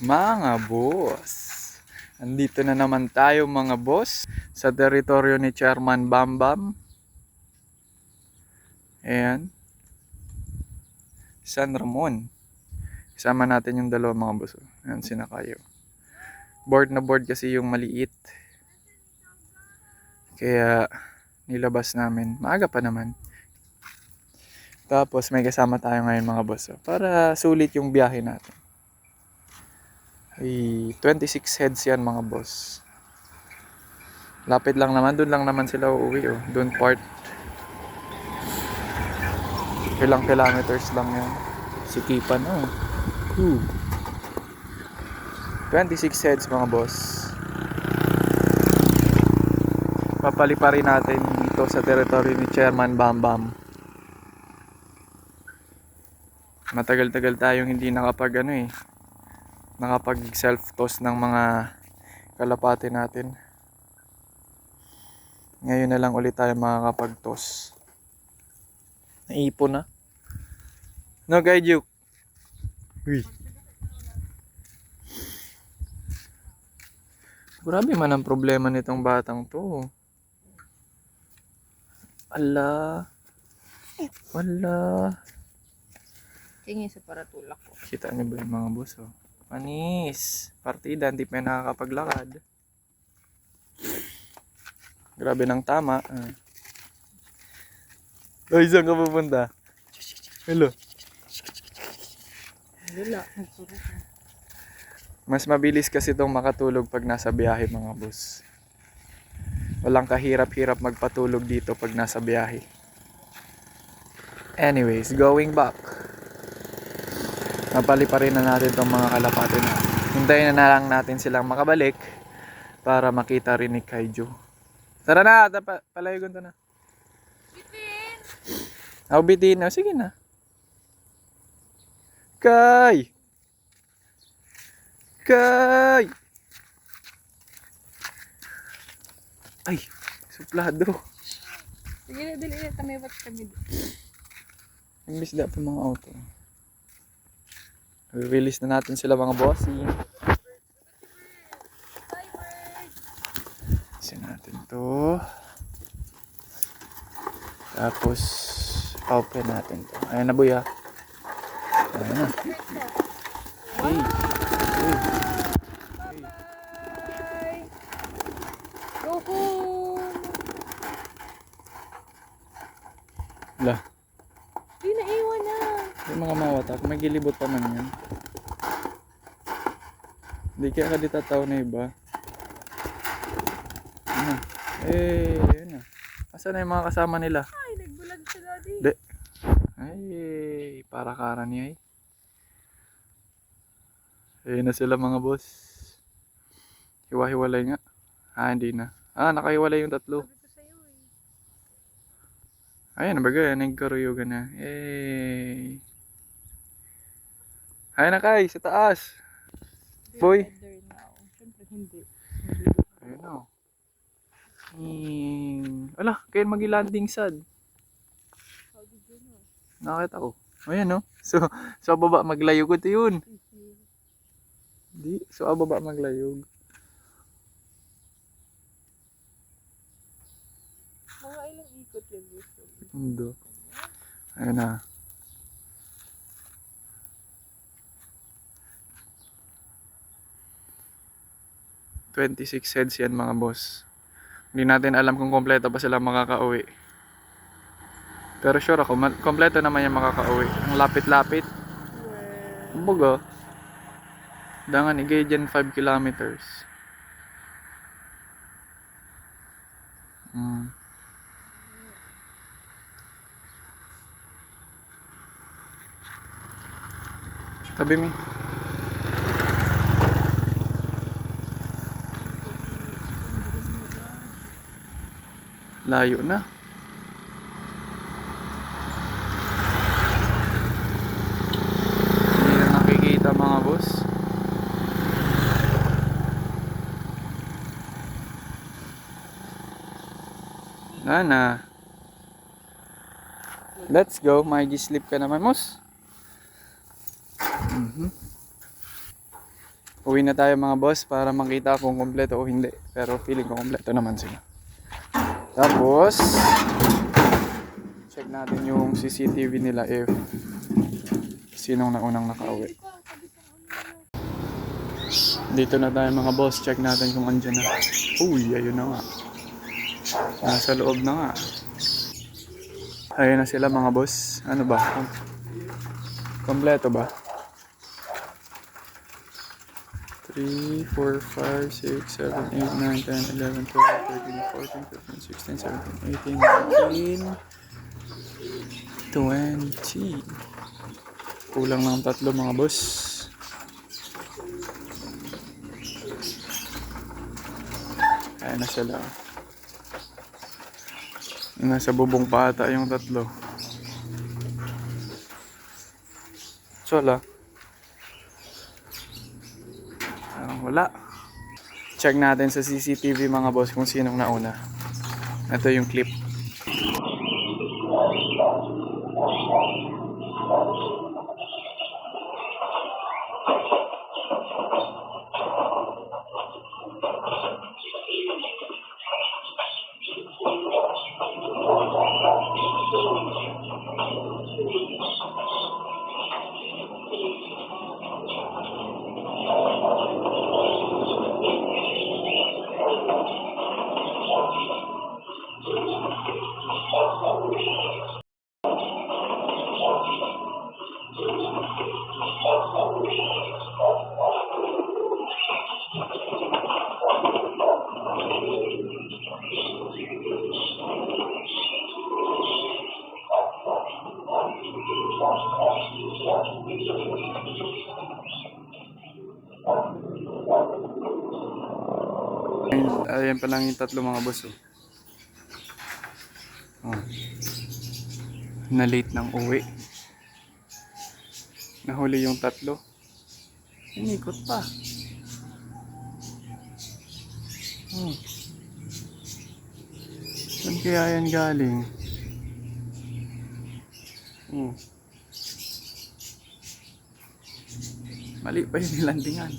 Mga boss, andito na naman tayo mga boss sa teritoryo ni Chairman Bambam. Ayan, San Ramon. Kasama natin yung dalawa mga boss. Ayan, sina kayo. Board na board kasi yung maliit. Kaya nilabas namin. Maaga pa naman. Tapos may kasama tayo ngayon mga boss. Para sulit yung biyahe natin. Ay, 26 heads yan mga boss. Lapit lang naman, doon lang naman sila uuwi oh. Doon part. Ilang kilometers lang yan. Sikipan oh. 26 heads mga boss. Papaliparin natin dito sa teritoryo ni Chairman Bambam. Matagal-tagal tayong hindi nakapag nakapag self-toss ng mga kalapate natin. Ngayon na lang ulit tayo makakapag-toss. Naipon na. No, Gaiju? Uy. Grabe man ang problema nitong batang to. Ala. Wala. Tingin sa paratulak ko. Kita niyo ba yung mga boss oh? Panis. Partida, hindi pa nakakapaglakad. Grabe ng tama. Ay, saan ka pupunta? Hello. Wala. Mas mabilis kasi itong makatulog pag nasa biyahe mga boss. Walang kahirap-hirap magpatulog dito pag nasa biyahe. Anyways, going back. Napaliparin na natin itong mga kalapate na. Hintayin na lang natin silang makabalik para makita rin ni Kaiju. Tara na, palayagon to na. Bitin! Bitin na, sige na. Kay! Kay! Ay, suplado. Sige na, dili na tamiwat kami. Imbis na pa mga auto. Release na natin sila mga bossy. Kasi natin to. Tapos open natin to. Ayan na buya. Ayan na. Hey. Hey. Bye! Go home! Lah. Di na iwan na! Yung mga mawatak, may gilibot pa man yan. Hindi kaya ka di tataw na iba. Ano? Ayan na. Asan na yung mga kasama nila? Ay, nagbulag siya daddy. De. Ay, para kara niya eh. Ayan na sila mga boss. Hiwa-hiwalay nga. Hindi na. Nakahiwalay yung tatlo. Sabi ko sa'yo eh. Ayan na baga, nagkaruyugan na. Hey. Ayan na kay, sa taas. Boy. They're now. Siyempre hindi. Ayan na. Ala, kayo mag-landing sad. How did you know? Nakita ko. Ayan no. So, sa baba maglayog ito yun. Di, so baba maglayog. Mga ilang ikot yun usually. Hindi. Ayan na. $26 heads yan mga boss. Hindi natin alam kung kompleto pa sila makakauwi. Pero sure ako, kompleto naman yung makakauwi. Ang lapit-lapit. Kumbaga, dangan igay dyan 5 kilometers. Tabi mi. Layo na. Hindi na nakikita mga boss. Na. Let's go. May sleep ka naman, Mos. Uwi na tayo mga boss para makita kung kompleto o hindi. Pero feeling ko kompleto naman sila. Tapos, check natin yung CCTV nila if sinong naunang nakauwi. Dito na tayo mga boss. Check natin kung andyan na. Uy, ayun na nga. Nasa loob na nga. Ayun na sila mga boss. Ano ba? Kompleto ba? 3, 4, 5, 6, 7, 8, 9, 10, 11, 12, 13, 14, 15, 16, 17, 18, 19, 20. Kulang ng 3 mga boss. Ayan na sila. Nasa bubong pa ata yung 3. So, wala. Check natin sa CCTV mga boss kung sinong nauna. Ito yung clip. Ayan pa lang yung 3 mga boss. Oh. Na late ng uwi. Nahuli yung 3. Inikot pa. Oh. Saan kaya yan galing? Mali pa yung nilandingan.